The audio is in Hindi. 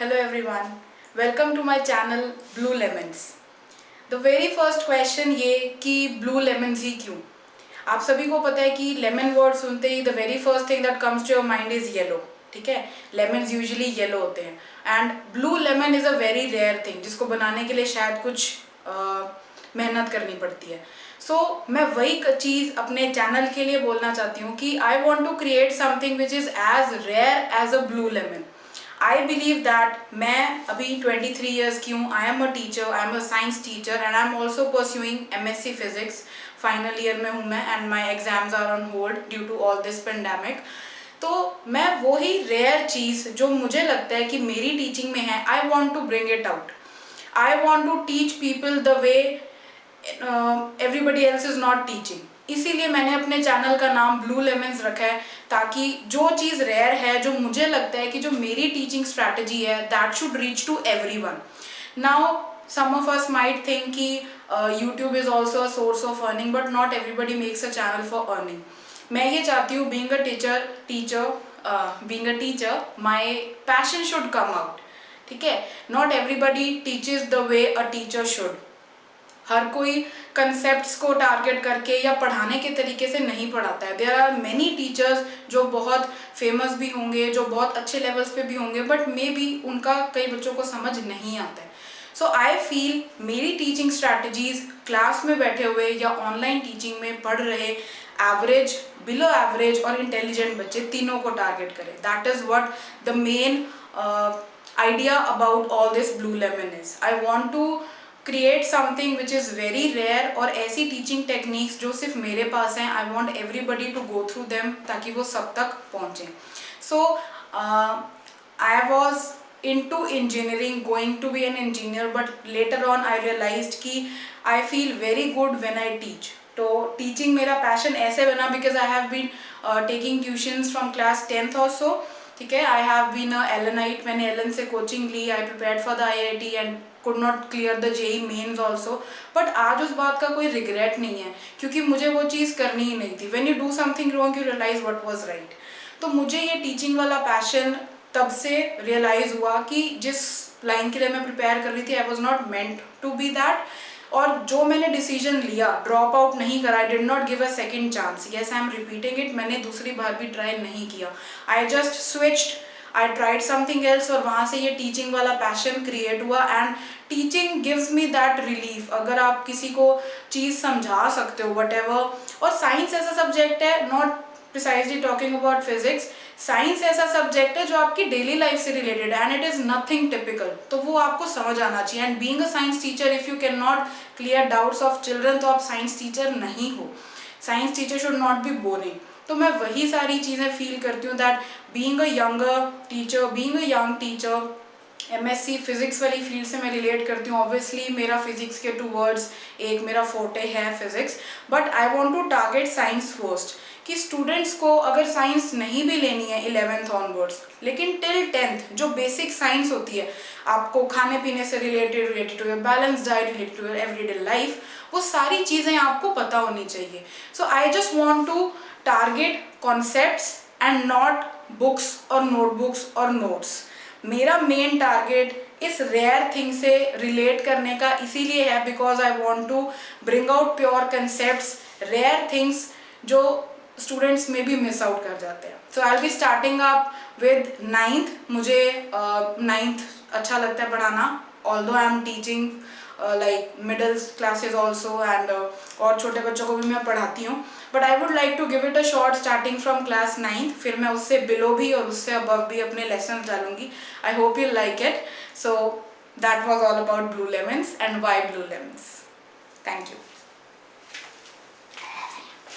Hello everyone, welcome to my channel Blue Lemons. The very first question ये कि Blue Lemons ही क्यों? आप सभी को पता है कि लेमन वर्ड सुनते ही the very first thing that comes to your mind is yellow. ठीक है, लेमन्स यूजुअली येलो होते हैं and blue lemon is a very rare thing जिसको बनाने के लिए शायद कुछ मेहनत करनी पड़ती है. सो मैं वही चीज़ अपने चैनल के लिए बोलना चाहती हूँ कि I want to create something which is as rare as a blue lemon. I believe that मैं अभी 23 ईयर्स की हूँ. I am a teacher, I am a science teacher and I am also pursuing MSc physics. Final year में हूँ मैं and my exams are on hold due to all this pandemic. तो मैं वही रेयर चीज़ जो मुझे लगता है कि मेरी टीचिंग में है, I want to bring it out. I want to teach people the way everybody else is not teaching. इसीलिए मैंने अपने चैनल का नाम ब्लू लेमन्स रखा है, ताकि जो चीज़ रेयर है, जो मुझे लगता है कि जो मेरी टीचिंग स्ट्रैटेजी है, that should reach to everyone. Now some of us might think कि YouTube is also a source of earning, but not everybody makes a channel for earning. मैं ये चाहती हूँ being a teacher, my passion should come out. ठीक है, not everybody teaches the way a teacher should. हर कोई कंसेप्ट्स को टारगेट करके या पढ़ाने के तरीके से नहीं पढ़ाता है. देयर आर मेनी टीचर्स जो बहुत फेमस भी होंगे, जो बहुत अच्छे लेवल्स पे भी होंगे, बट मे बी उनका कई बच्चों को समझ नहीं आता है. सो आई फील मेरी टीचिंग स्ट्रैटेजीज क्लास में बैठे हुए या ऑनलाइन टीचिंग में पढ़ रहे एवरेज, बिलो एवरेज और इंटेलिजेंट बच्चे तीनों को टारगेट करें. That is what the main idea about all this blue lemon is. I want to create something which is very rare, और ऐसी टीचिंग टेक्निक्स जो सिर्फ मेरे पास हैं, I want everybody to go through them ताकि वो सब तक पहुँचें. So I was into engineering, going to be an engineer, but later on I realized कि I feel very good when I teach. तो teaching मेरा passion ऐसे बना because I have been taking tuitions from class 10th or so. ठीक है, I have been a Ellenite. मैंने Ellen से coaching Lee, I prepared for the IIT and could not clear the JEE mains also. But आज उस बात का कोई regret नहीं है, क्योंकि मुझे वो चीज़ करनी ही नहीं थी. When you do something wrong, you realize what was right. तो मुझे ये टीचिंग वाला पैशन तब से रियलाइज़ हुआ कि जिस लाइन के लिए मैं प्रिपेयर कर रही थी, I was not meant to be that. और जो मैंने डिसीजन लिया, ड्रॉप आउट नहीं करा, I did not give a second chance. Yes, I am repeating it. मैंने दूसरी बार भी ट्राई नहीं किया. I just switched, I tried something else, और वहाँ से ये टीचिंग वाला पैशन क्रिएट हुआ. And teaching gives me that relief. अगर आप किसी को चीज़ समझा सकते हो, वट एवर. और साइंस ऐसा सब्जेक्ट है, not precisely talking about physics, science ऐसा सब्जेक्ट है जो आपकी डेली लाइफ से रिलेटेड है and it is nothing typical. तो वो आपको समझ आना चाहिए. And being a science teacher, if you can not clear doubts of children, तो आप साइंस टीचर नहीं हो. Science teacher should not be boring. तो मैं वही सारी चीज़ें फील करती हूँ that being a young teacher, MSc physics वाली फील्ड से मैं रिलेट करती हूँ. ऑब्वियसली मेरा फिजिक्स के टूवर्ड्स एक मेरा फोटे है physics, but I want to target science first. कि स्टूडेंट्स को अगर साइंस नहीं भी लेनी है 11th ऑनवर्ड्स, लेकिन टिल 10th जो बेसिक साइंस होती है, आपको खाने पीने से related to your balance diet, related to your everyday life, वो सारी चीज़ें आपको पता होनी चाहिए. So I just want to target concepts and not books और नोटबुक्स और नोट्स. मेरा मेन टारगेट इस रेयर थिंग से रिलेट करने का इसीलिए है because I want to bring out pure concepts, rare things जो स्टूडेंट्स में भी मिस आउट कर जाते हैं. So I will be starting up with 9th. मुझे 9th अच्छा लगता है पढ़ाना, although I am teaching like middle classes also and और छोटे बच्चों को भी मैं पढ़ाती हूँ. But I would like to give it a short starting from class 9th. फिर मैं उससे बिलो भी और उससे अबव भी अपने लेसन डालूंगी. I hope you like it. So that was all about blue lemons and why blue lemons. Thank you.